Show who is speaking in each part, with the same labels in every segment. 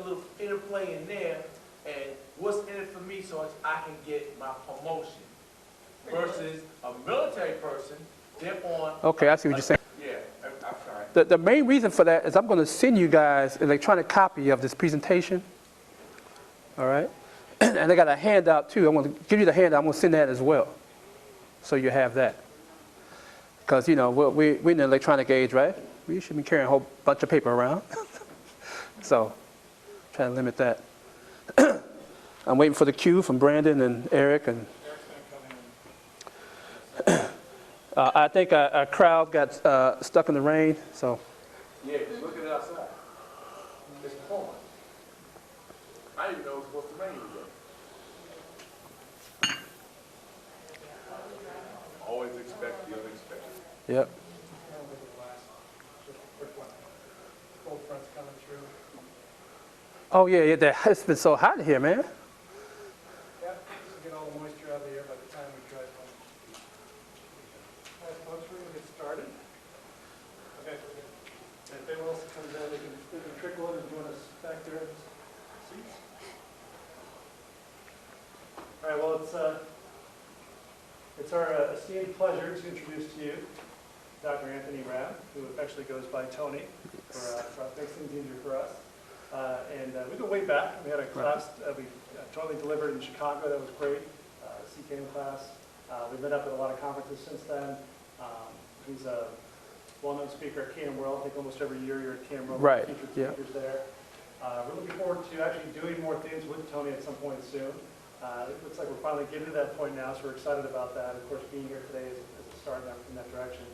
Speaker 1: little interplay in there, and what's in it for me so I can get my promotion. Versus a military person, they're on.
Speaker 2: Okay, I see what you're saying.
Speaker 1: Yeah, I'm sorry.
Speaker 2: The main reason for that is I'm going to send you guys an electronic copy of this presentation. All right? And I got a handout too. I'm going to give you the handout. I'm going to send that as well. So you have that. Because, you know, we're in the electronic age, right? We should be carrying a whole bunch of paper around. So, try to limit that. I'm waiting for the cue from Brandon and Eric. And I think our crowd got stuck in the rain, so.
Speaker 1: Yeah, just look at it outside. It's pouring. I didn't even know it was supposed to rain today. Always expect the unexpected.
Speaker 2: Yep.
Speaker 3: Cold front's coming through.
Speaker 2: Oh yeah, it's been so hot here, man.
Speaker 3: Yeah, just to get all the moisture out of the air by the time we dry it. All right, folks, we're going to get started. Okay. And if anyone else comes in, they can trickle in and join us back there in the seats. All right, well, it's our esteemed pleasure to introduce to you Dr. Anthony Rhem, who actually goes by Tony, for makes things easier for us. And we go way back. We had a class we jointly delivered in Chicago. That was great. CKM class. We've been up at a lot of conferences since then. He's a well-known speaker at KM World. I think almost every year you're at KM World.
Speaker 2: Right.
Speaker 3: Featured speakers there. We're looking forward to actually doing more things with Tony at some point soon. It looks like we're finally getting to that point now, so we're excited about that. Of course, being here today is a start in that direction.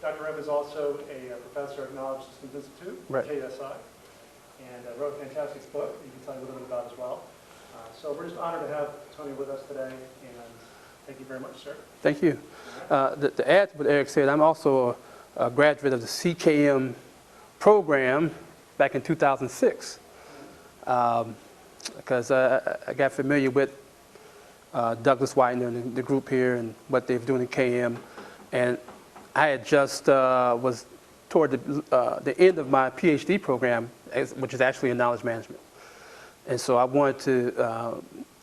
Speaker 3: Dr. Rhem is also a professor at Knowledge Systems Institute,
Speaker 2: right.
Speaker 3: KSI, and wrote a fantastic book that you can tell you a little bit about as well. So we're just honored to have Tony with us today, and thank you very much, sir.
Speaker 2: Thank you. To add to what Eric said, I'm also a graduate of the CKM program back in 2006. Because I got familiar with Douglas Whitener and the group here and what they're doing in KM. And I had just was toward the end of my PhD program, which is actually in knowledge management. And so I wanted to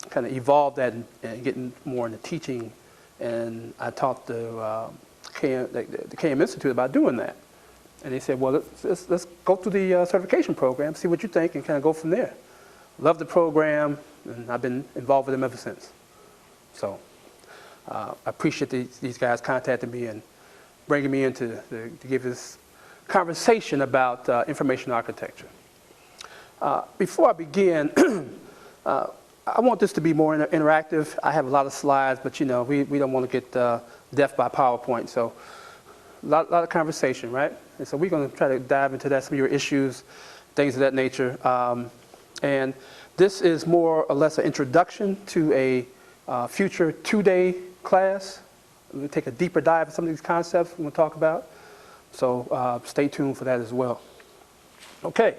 Speaker 2: kind of evolve that and get more into teaching. And I taught the KM Institute about doing that. And they said, well, let's go through the certification program, see what you think, and kind of go from there. Love the program, and I've been involved with them ever since. So I appreciate these guys contacting me and bringing me in to give this conversation about information architecture. Before I begin, I want this to be more interactive. I have a lot of slides, but you know, we don't want to get deaf by PowerPoint. So a lot of conversation, right? And so we're going to try to dive into that, some of your issues, things of that nature. And this is more or less an introduction to a future two-day class. We'll take a deeper dive in some of these concepts we're going to talk about. So stay tuned for that as well. Okay.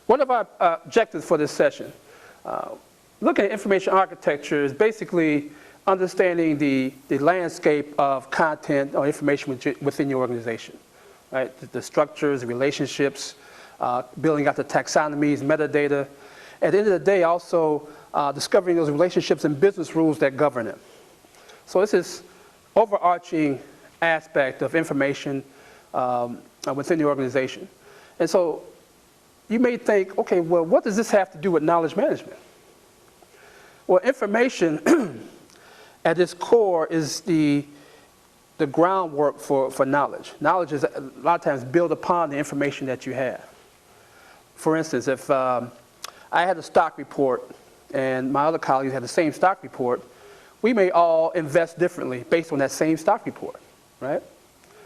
Speaker 2: One of our objectives for this session, looking at information architecture, is basically understanding the landscape of content or information within your organization, right? The structures, the relationships, building out the taxonomies, metadata. At the end of the day, also discovering those relationships and business rules that govern them. So this is overarching aspect of information within the organization. And so you may think, okay, well, what does this have to do with knowledge management? Well, information at its core is the groundwork for knowledge. Knowledge is a lot of times built upon the information that you have. For instance, if I had a stock report and my other colleagues had the same stock report, we may all invest differently based on that same stock report, right?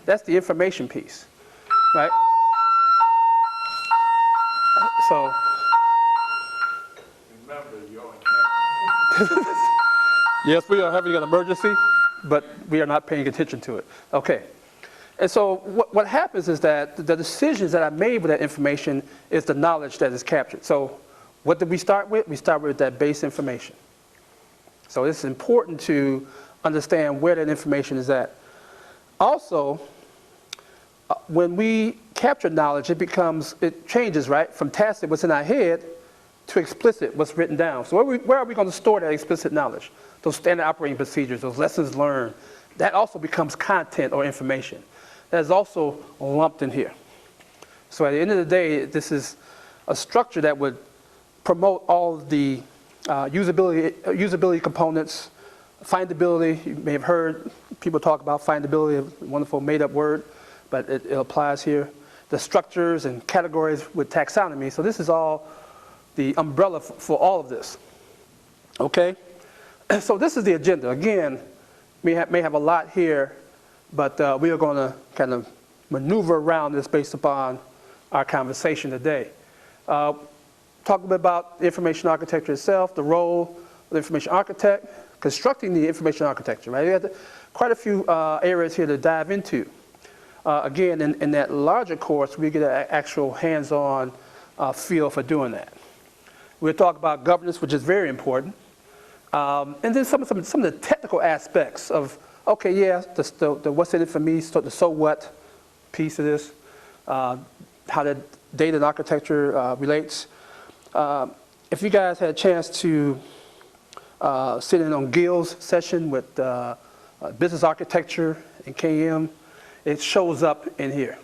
Speaker 2: That's the information piece, right? So,
Speaker 1: remember, you're on camera.
Speaker 2: yes, we are having an emergency, but we are not paying attention to it. Okay. And so what happens is that the decisions that I made with that information is the knowledge that is captured. So what did we start with? We start with that base information. So it's important to understand where that information is at. Also, when we capture knowledge, it changes, right? From tacit, what's in our head, to explicit, what's written down. So where are we going to store that explicit knowledge? Those standard operating procedures, those lessons learned, that also becomes content or information. That is also lumped in here. So at the end of the day, this is a structure that would promote all of the usability components, findability. You may have heard people talk about findability, a wonderful made-up word, but it applies here. The structures and categories with taxonomy. So this is all the umbrella for all of this. Okay? So this is the agenda. Again, may have a lot here, but we are going to kind of maneuver around this based upon our conversation today. Talk a bit about information architecture itself, the role of the information architect, constructing the information architecture, right? We have quite a few areas here to dive into. Again, in that larger course, we get an actual hands-on feel for doing that. We'll talk about governance, which is very important. And then some of the technical aspects of, okay, yeah, the what's in it for me, the so what piece of this, how the data and architecture relates. If you guys had a chance to sit in on Gil's session with business architecture and KM, it shows up in here.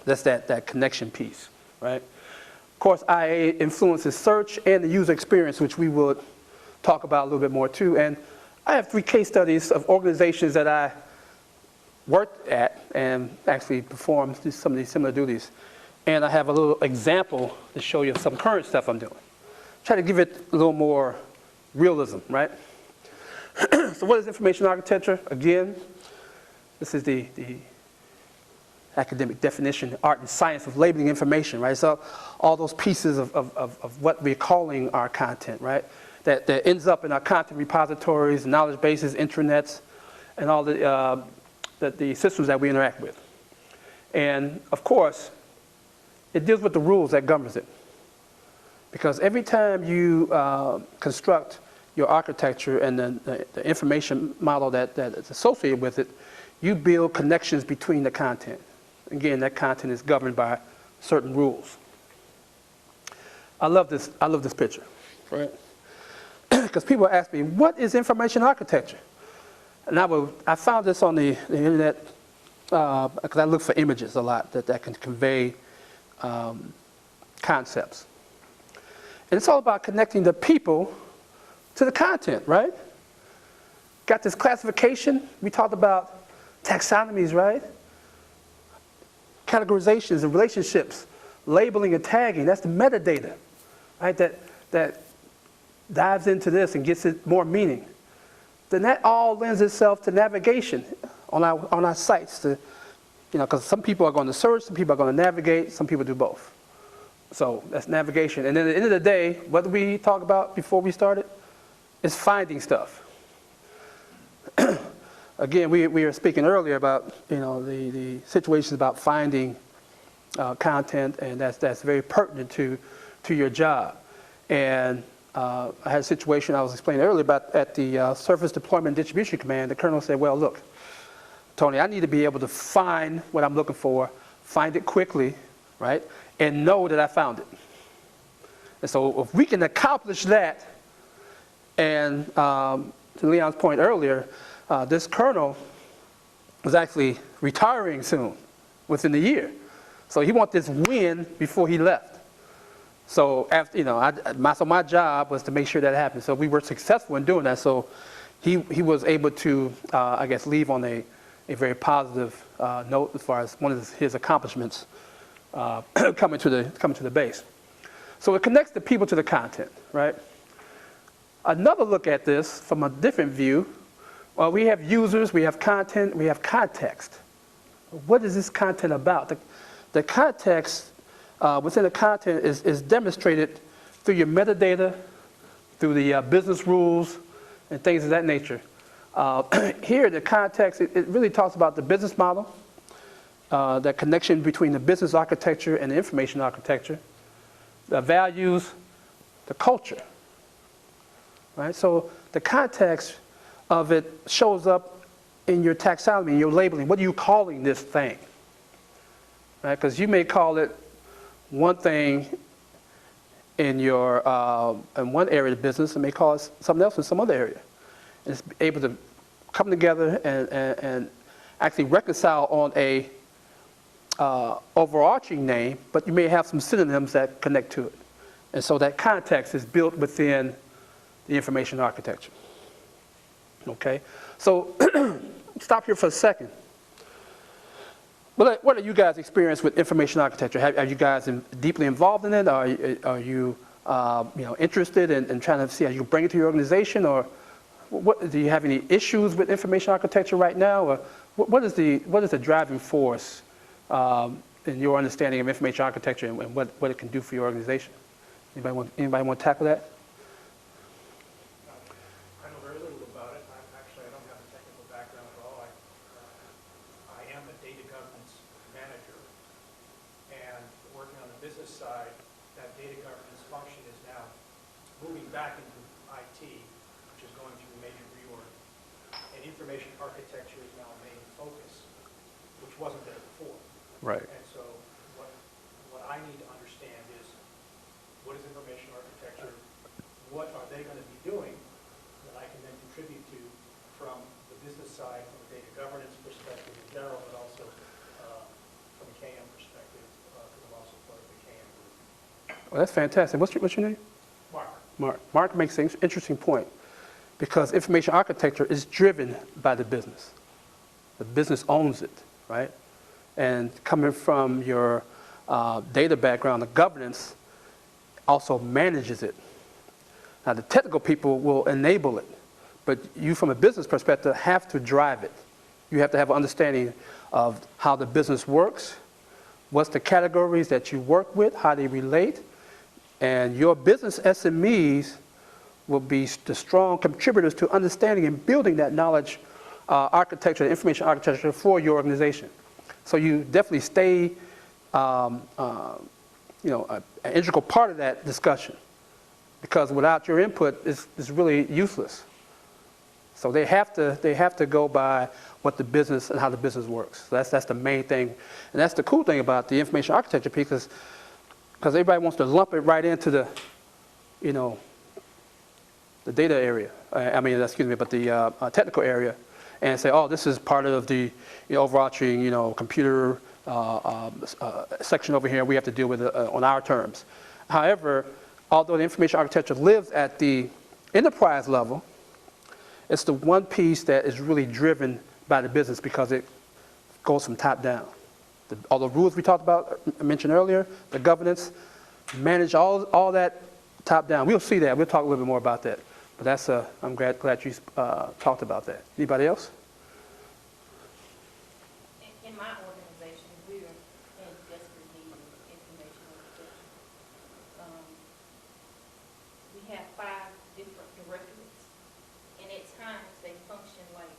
Speaker 2: That's that connection piece, right? Of course, IA influences search and the user experience, which we would talk about a little bit more too. And I have 3 case studies of organizations that I worked at and actually performed some of these similar duties. And I have a little example to show you some current stuff I'm doing. Try to give it a little more realism, right? So what is information architecture? Again, this is the academic definition, art and science of labeling information, right? So all those pieces of what we're calling our content, right? That ends up in our content repositories, knowledge bases, intranets, and all the systems that we interact with. And of course, it deals with the rules that governs it. Because every time you construct your architecture and the information model that is associated with it, you build connections between the content. Again, that content is governed by certain rules. I love this picture, right? Because people ask me, what is information architecture? And I found this on the internet because I look for images a lot that can convey concepts. And it's all about connecting the people to the content, right? Got this classification. We talked about taxonomies, right? Categorizations and relationships, labeling and tagging. That's the metadata, right? That dives into this and gets it more meaning. Then that all lends itself to navigation on our sites. Because some people are going to search, some people are going to navigate, some people do both. So that's navigation. And then at the end of the day, what did we talk about before we started? It's finding stuff. Again, we were speaking earlier about the situations about finding content, and that's very pertinent to your job. And I had a situation I was explaining earlier about at the Surface Deployment Distribution Command. The colonel said, well, look, Tony, I need to be able to find what I'm looking for, find it quickly, right, and know that I found it. And so if we can accomplish that, and to Leon's point earlier, this colonel was actually retiring soon, within the year. So he wanted this win before he left. So after, my job was to make sure that happened. So we were successful in doing that. So he was able to, I guess, leave on a very positive note as far as one of his accomplishments coming to the base. So it connects the people to the content, right? Another look at this from a different view. We have users, we have content, we have context. What is this content about? The context within the content is demonstrated through your metadata, through the business rules, and things of that nature. Here, the context, it really talks about the business model, that connection between the business architecture and the information architecture, the values, the culture. Right? So the context of it shows up in your taxonomy, in your labeling. What are you calling this thing? right? Because you may call it one thing in your in one area of the business and may call it something else in some other area. And it's able to come together and actually reconcile on a overarching name, but you may have some synonyms that connect to it. And so that context is built within the information architecture. Okay, so stop here for a second. What are you guys' experience with information architecture? Are you guys deeply involved in it? Are you interested in trying to see how you can bring it to your organization? Or do you have any issues with information architecture right now? Or what is the driving force in your understanding of information architecture and what it can do for your organization? Anybody want to tackle that?
Speaker 4: I know very little about it. I don't have a technical background at all. I am a data governance manager, and working on the business side, that data governance function is now moving back into IT, which is going through a major reorg. And information architecture is now a main focus, which wasn't there before.
Speaker 2: Right.
Speaker 4: And so what I need to understand is, what is information architecture? What are they going to be doing that I can then contribute to from the business side, from a data governance perspective in general, but also from a KM perspective, because I'm also part of the KM group.
Speaker 2: Well, that's fantastic. What's your name?
Speaker 4: Mark.
Speaker 2: Mark makes an interesting point, because information architecture is driven by the business. The business owns it, right? And coming from your data background, the governance also manages it. Now, the technical people will enable it, but you, from a business perspective, have to drive it. You have to have an understanding of how the business works, what's the categories that you work with, how they relate, and your business SMEs will be the strong contributors to understanding and building that knowledge architecture, information architecture for your organization. So you definitely stay an integral part of that discussion, because without your input, it's really useless. So they have to go by what the business and how the business works. So that's the main thing, and that's the cool thing about the information architecture piece, because everybody wants to lump it right into the data area. But the technical area, and say, oh, this is part of the overarching computer section over here. We have to deal with it on our terms. However, although the information architecture lives at the enterprise level, it's the one piece that is really driven by the business, because it goes from top down. All the rules we talked about, I mentioned earlier, the governance, manage all that top down. We'll see that. We'll talk a little bit more about that. But that's I'm glad you talked about that. Anybody else?
Speaker 5: In my organization, we're in desperate need of information architecture. We have 5 different directorates, and at times they function like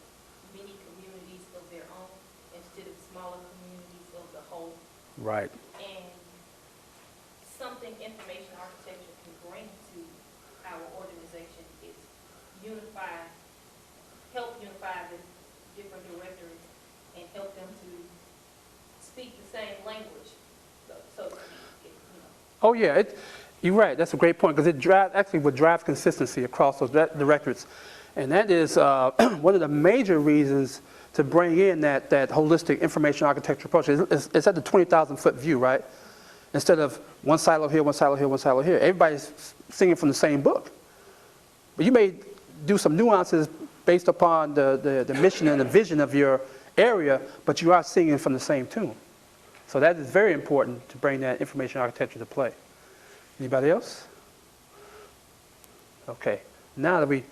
Speaker 5: mini communities of their own instead of smaller communities of the whole.
Speaker 2: Right.
Speaker 5: And something information architecture can bring to our organization is help unify the different directories and help them to speak the same language, so to speak.
Speaker 2: Oh yeah, you're right. That's a great point, because it drives consistency across those directorates, and that is one of the major reasons to bring in that holistic information architecture approach. It's at the 20,000-foot view, right? Instead of one silo here, one silo here, one silo here. Everybody's singing from the same book, but you may do some nuances based upon the mission and the vision of your area, but you are singing from the same tune. So that is very important to bring that information architecture to play. Anybody else? Okay, now that we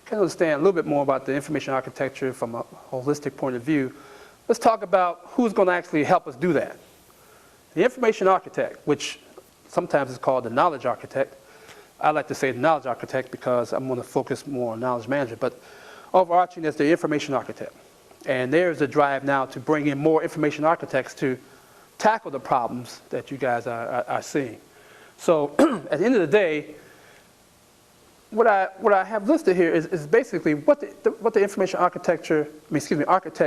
Speaker 2: can understand a little bit more about the information architecture from a holistic point of view, let's talk about who's going to actually help us do that. The information architect, which sometimes is called the knowledge architect. I like to say the knowledge architect because I'm going to focus more on knowledge management, but overarching is the information architect. And there's a drive now to bring in more information architects to tackle the problems that you guys are seeing. So at the end of the day, what I have listed here is basically what the information architect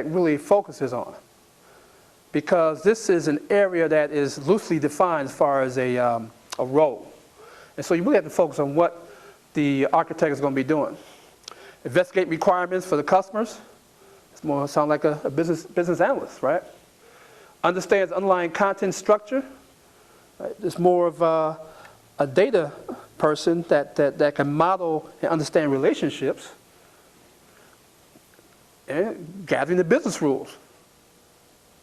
Speaker 2: really focuses on. because this is an area that is loosely defined as far as a role. And so you really have to focus on what the architect is going to be doing. Investigate requirements for the customers. It's more sound like a business analyst, right? Understands underlying content structure. Right? It's more of a data person that can model and understand relationships, and gathering the business rules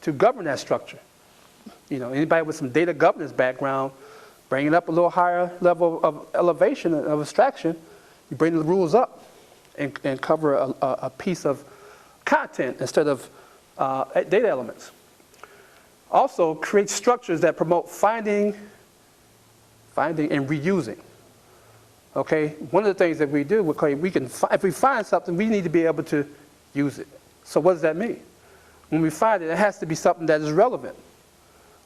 Speaker 2: to govern that structure. You know, anybody with some data governance background, bring it up a little higher level of elevation, of abstraction, you bring the rules up and cover a piece of content instead of data elements. Also, create structures that promote finding and reusing. Okay, one of the things that we do, if we find something, we need to be able to use it. So what does that mean? When we find it, it has to be something that is relevant,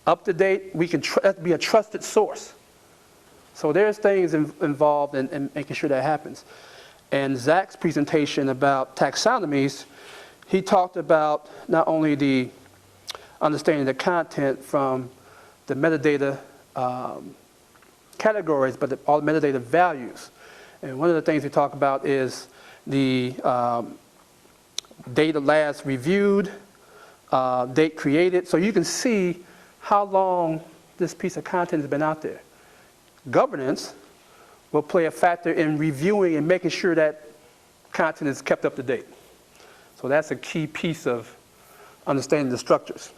Speaker 2: up to date. We can be a trusted source. So there's things involved in making sure that happens. And Zach's presentation about taxonomies, he talked about not only the understanding the content from the metadata categories, but all the metadata values. And one of the things we talk about is the data last reviewed, date created, so you can see how long this piece of content has been out there. Governance will play a factor in reviewing and making sure that content is kept up to date. So that's a key piece of understanding the structures.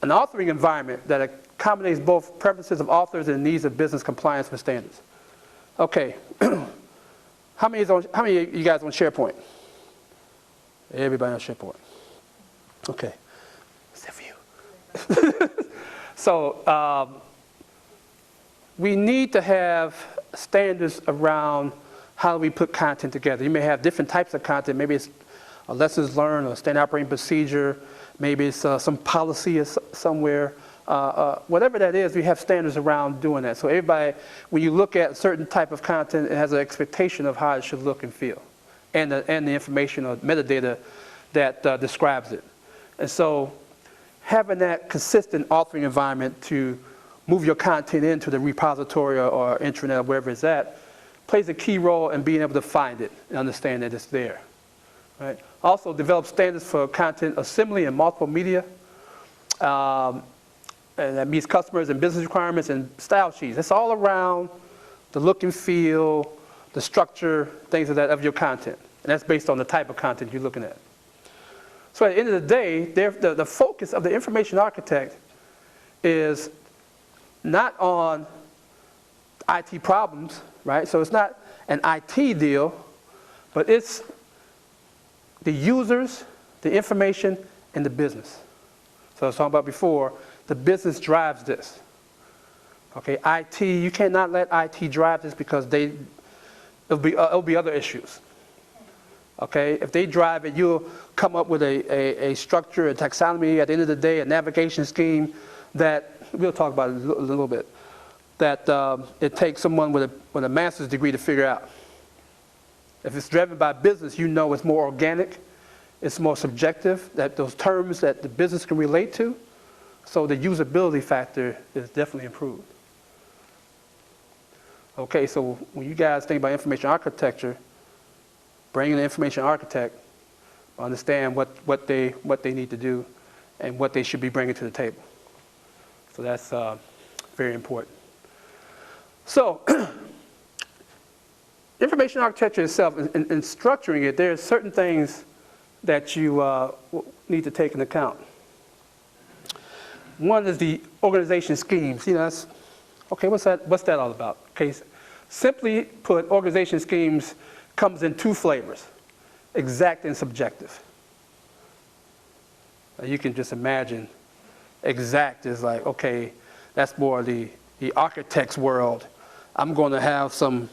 Speaker 2: An authoring environment that accommodates both preferences of authors and needs of business compliance with standards. Okay, how many of you guys on SharePoint? Everybody on SharePoint. Okay, except for you. So we need to have standards around how we put content together. You may have different types of content. Maybe it's a lessons learned or standard operating procedure. Maybe it's some policy somewhere. Whatever that is, we have standards around doing that. So everybody, when you look at a certain type of content, it has an expectation of how it should look and feel, and the information or metadata that describes it. And so having that consistent authoring environment to move your content into the repository or intranet or wherever it's at plays a key role in being able to find it and understand that it's there. Right? Also, develop standards for content assembly and multiple media. And that meets customers and business requirements and style sheets. It's all around the look and feel, the structure, things of that of your content. And that's based on the type of content you're looking at. So at the end of the day, the focus of the information architect is not on IT problems, right? So it's not an IT deal, but it's the users, the information, and the business. So I was talking about before, the business drives this. Okay, IT, you cannot let IT drive this because it'll be other issues. Okay, if they drive it, you'll come up with a structure, a taxonomy, at the end of the day, a navigation scheme that, we'll talk about it a little bit, that it takes someone with a master's degree to figure out. If it's driven by business, you know it's more organic, it's more subjective, that those terms that the business can relate to, so the usability factor is definitely improved. Okay, so when you guys think about information architecture, bring in an information architect, understand what they need to do and what they should be bringing to the table. So that's very important. So information architecture itself, in structuring it, there are certain things that you need to take into account. One is the organization schemes. You know, okay, what's that all about? Okay, simply put, organization schemes comes in two flavors, exact and subjective. You can just imagine exact is like, okay, that's more the architect's world. I'm going to have some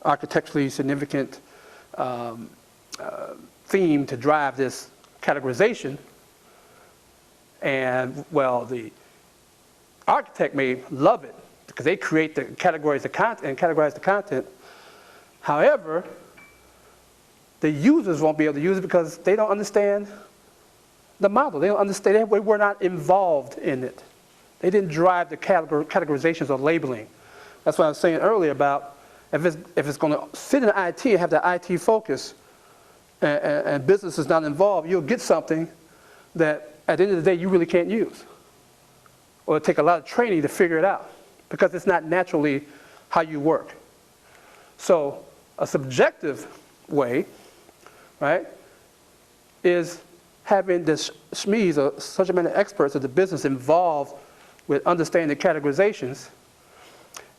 Speaker 2: architecturally significant theme to drive this categorization. And, well, the architect may love it because they create the categories of content and categorize the content. However, the users won't be able to use it because they don't understand the model. They don't understand. They were not involved in it. They didn't drive the categorizations or labeling. That's what I was saying earlier about if it's going to sit in IT and have that IT focus and business is not involved, you'll get something that at the end of the day you really can't use. Or it'll take a lot of training to figure it out because it's not naturally how you work. So a subjective way, right, is having the SMEs or subject matter experts of the business involved with understanding the categorizations.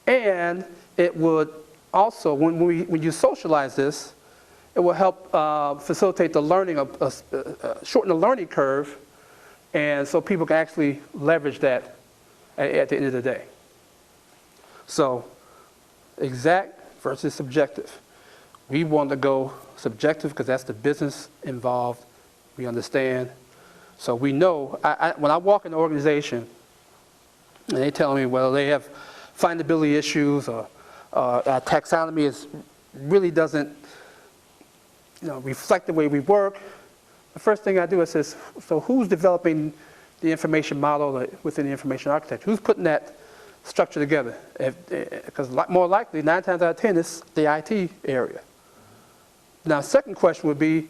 Speaker 2: And it would also, when you socialize this, it will help facilitate the learning, shorten the learning curve, and so people can actually leverage that at the end of the day. So, exact versus subjective. We want to go subjective because that's the business involved. We understand. So we know, when I walk in an organization and they tell me, well, they have findability issues or our taxonomy really doesn't reflect the way we work, the first thing I do is say, so who's developing the information model within the information architecture? Who's putting that structure together? Because more likely, 9 times out of 10, it's the IT area. Now, second question would be,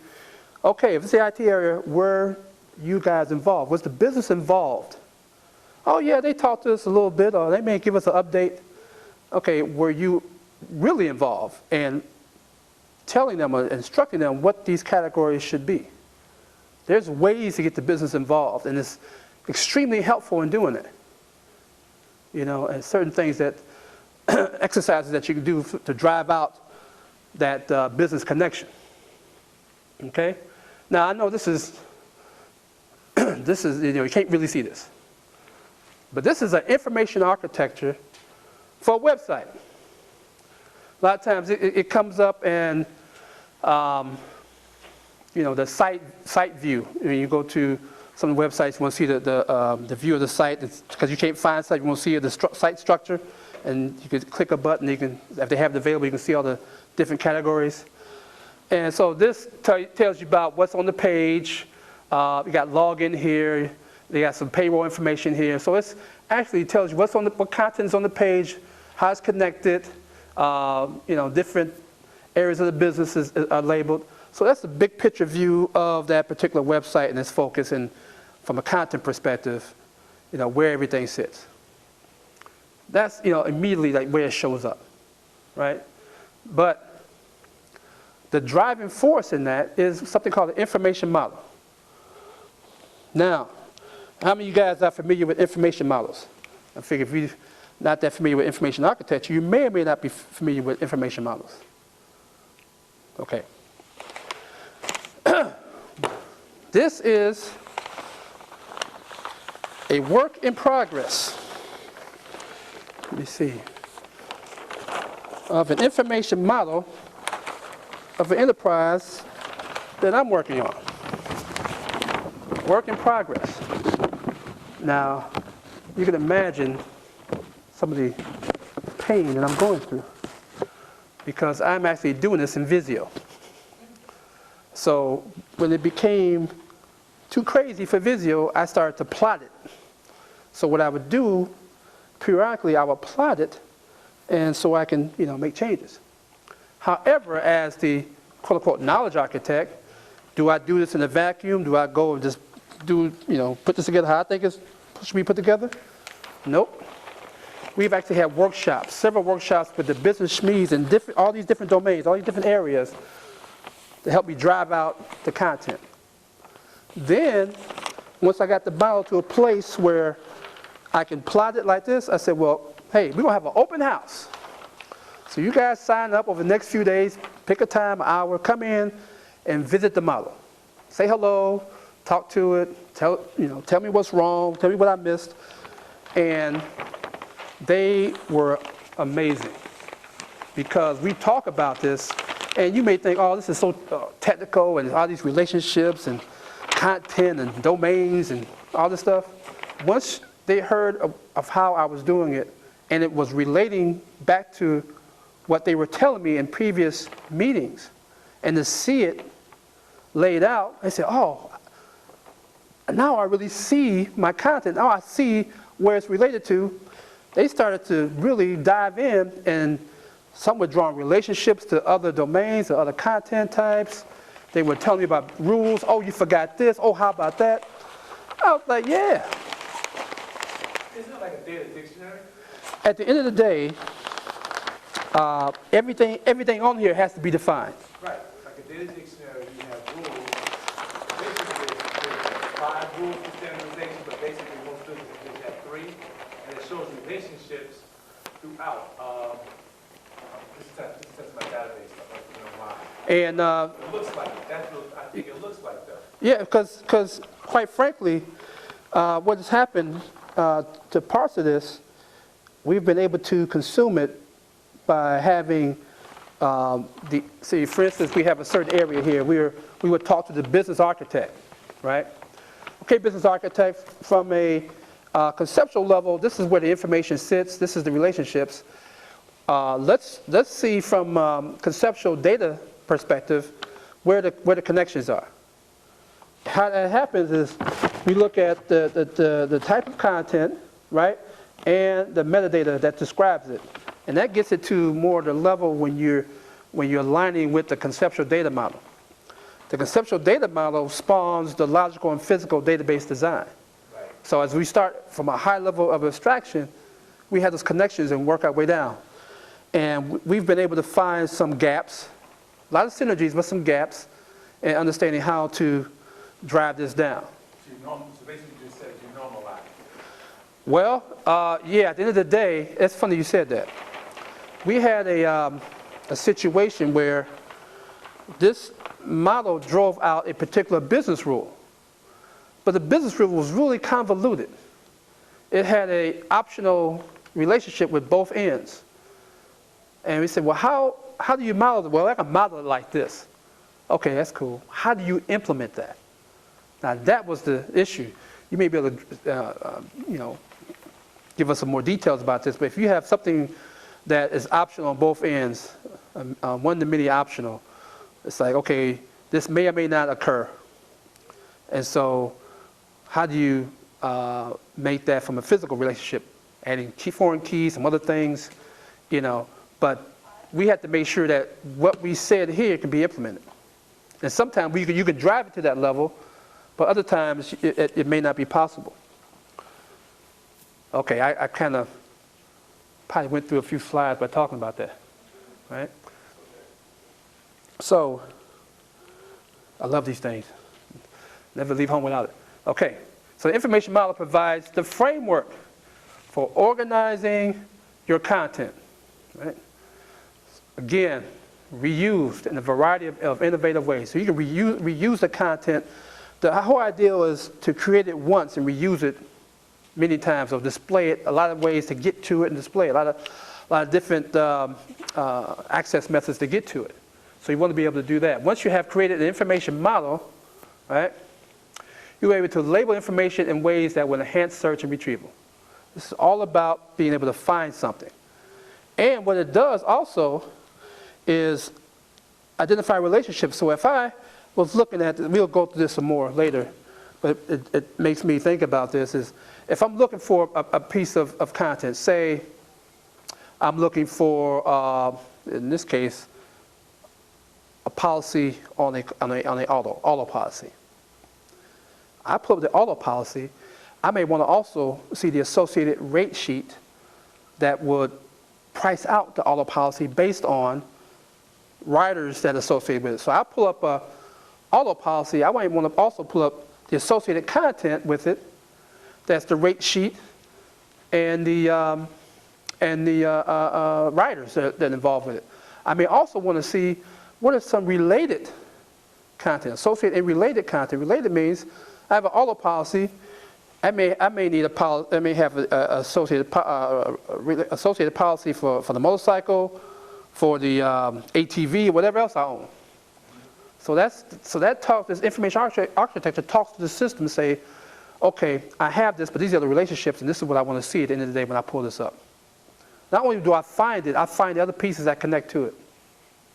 Speaker 2: okay, if it's the IT area, were you guys involved? Was the business involved? Oh yeah, they talked to us a little bit, or they may give us an update. Okay, were you really involved and telling them or instructing them what these categories should be? There's ways to get the business involved, and it's extremely helpful in doing it. And certain things that, exercises that you can do to drive out that business connection. Okay? Now, I know this is, you can't really see this. But this is an information architecture for a website. A lot of times it comes up and, the site view. You go to some websites, you want to see the view of the site. Because you can't find site, you want to see the site structure. And you can click a button, if they have it available, you can see all the different categories. And so this tells you about what's on the page. You got login here. They got some payroll information here. So it actually tells you what content is on the page, how it's connected, different areas of the business are labeled. So that's the big picture view of that particular website and its focus, and from a content perspective, where everything sits. That's, immediately like where it shows up, right? But the driving force in that is something called the information model. Now, how many of you guys are familiar with information models? I figure if you're not that familiar with information architecture, you may or may not be familiar with information models. Okay. This is a work in progress. Let me see. Of an information model of an enterprise that I'm working on. Work in progress. Now, you can imagine some of the pain that I'm going through because I'm actually doing this in Visio. So when it became too crazy for Visio, I started to plot it. So what I would do, periodically I would plot it, and so I can, make changes. However, as the quote-unquote knowledge architect, do I do this in a vacuum? Do I go and just put this together how I think it should be put together? Nope. We've actually had workshops, several workshops with the business SMEs in all these different domains, all these different areas to help me drive out the content. Then, once I got the model to a place where I can plot it like this, I said, well, hey, we're going to have an open house. So you guys sign up over the next few days, pick a time, an hour, come in and visit the model. Say hello, talk to it, tell me what's wrong, tell me what I missed. And they were amazing because we talk about this, and you may think, oh, this is so technical, and all these relationships and content and domains and all this stuff. Once they heard of how I was doing it, and it was relating back to what they were telling me in previous meetings, and to see it laid out, I said, oh, now I really see my content. Now I see where it's related to. They started to really dive in, and some were drawing relationships to other domains or other content types. They were telling me about rules. Oh, you forgot this. Oh, how about that? I was like, yeah.
Speaker 1: Isn't it like a data dictionary?
Speaker 2: At the end of the day, everything on here has to be defined.
Speaker 1: Right, like a data dictionary, you have rules. Basically, there's 5 rules for standardization, but basically most businesses just have 3, and it shows relationships throughout. This is my database, you know why.
Speaker 2: And
Speaker 1: It looks like it, that's what I think it looks like though.
Speaker 2: yeah, because quite frankly, what has happened to parts of this, we've been able to consume it by having see, for instance, we have a certain area here. We would talk to the business architect, right? Okay, business architect, from a conceptual level, this is where the information sits. This is the relationships. Let's see from conceptual data perspective where the connections are. How that happens is we look at the type of content, right, and the metadata that describes it, and that gets it to more the level when you're aligning with the conceptual data model. The conceptual data model spawns the logical and physical database design.
Speaker 1: Right.
Speaker 2: So as we start from a high level of abstraction, we have those connections and work our way down. And we've been able to find some gaps, a lot of synergies, but some gaps in understanding how to drive this down.
Speaker 1: So basically you just said you normalize.
Speaker 2: Well, yeah, at the end of the day, it's funny you said that. We had a situation where this model drove out a particular business rule. But the business rule was really convoluted. It had an optional relationship with both ends. And we said, well, how do you model it? Well, I can model it like this. Okay, that's cool. How do you implement that? Now, that was the issue. You may be able to, give us some more details about this, but if you have something that is optional on both ends, one-to-many optional, it's like, okay, this may or may not occur. And so how do you make that from a physical relationship? Adding foreign keys, some other things, but we have to make sure that what we said here can be implemented. And sometimes you can drive it to that level, but other times it may not be possible. Okay, I kind of probably went through a few slides by talking about that, right? So, I love these things. Never leave home without it. Okay, so the information model provides the framework for organizing your content, right? Again, reused in a variety of innovative ways. So you can reuse the content. The whole idea is to create it once and reuse it many times, or display it, a lot of ways to get to it and display it, a lot of different access methods to get to it. So you want to be able to do that. Once you have created an information model, right, you're able to label information in ways that will enhance search and retrieval. This is all about being able to find something. And what it does also is identify relationships. So if I was looking at, we'll go through this some more later, but it makes me think about this, is if I'm looking for a piece of content, say I'm looking for, in this case, a policy on a auto policy. I pull up the auto policy, I may want to also see the associated rate sheet that would price out the auto policy based on riders that are associated with it. So I pull up a auto policy, I might want to also pull up the associated content with it. That's the rate sheet and the riders that are involved with it. I may also want to see what are some related content, associated and related content. Related means I have an auto policy. I may need I may have an associated policy for the motorcycle, for the ATV, whatever else I own. So that talks, this information architecture talks to the system and say, okay, I have this, but these are the relationships, and this is what I want to see at the end of the day when I pull this up. Not only do I find it, I find the other pieces that connect to it.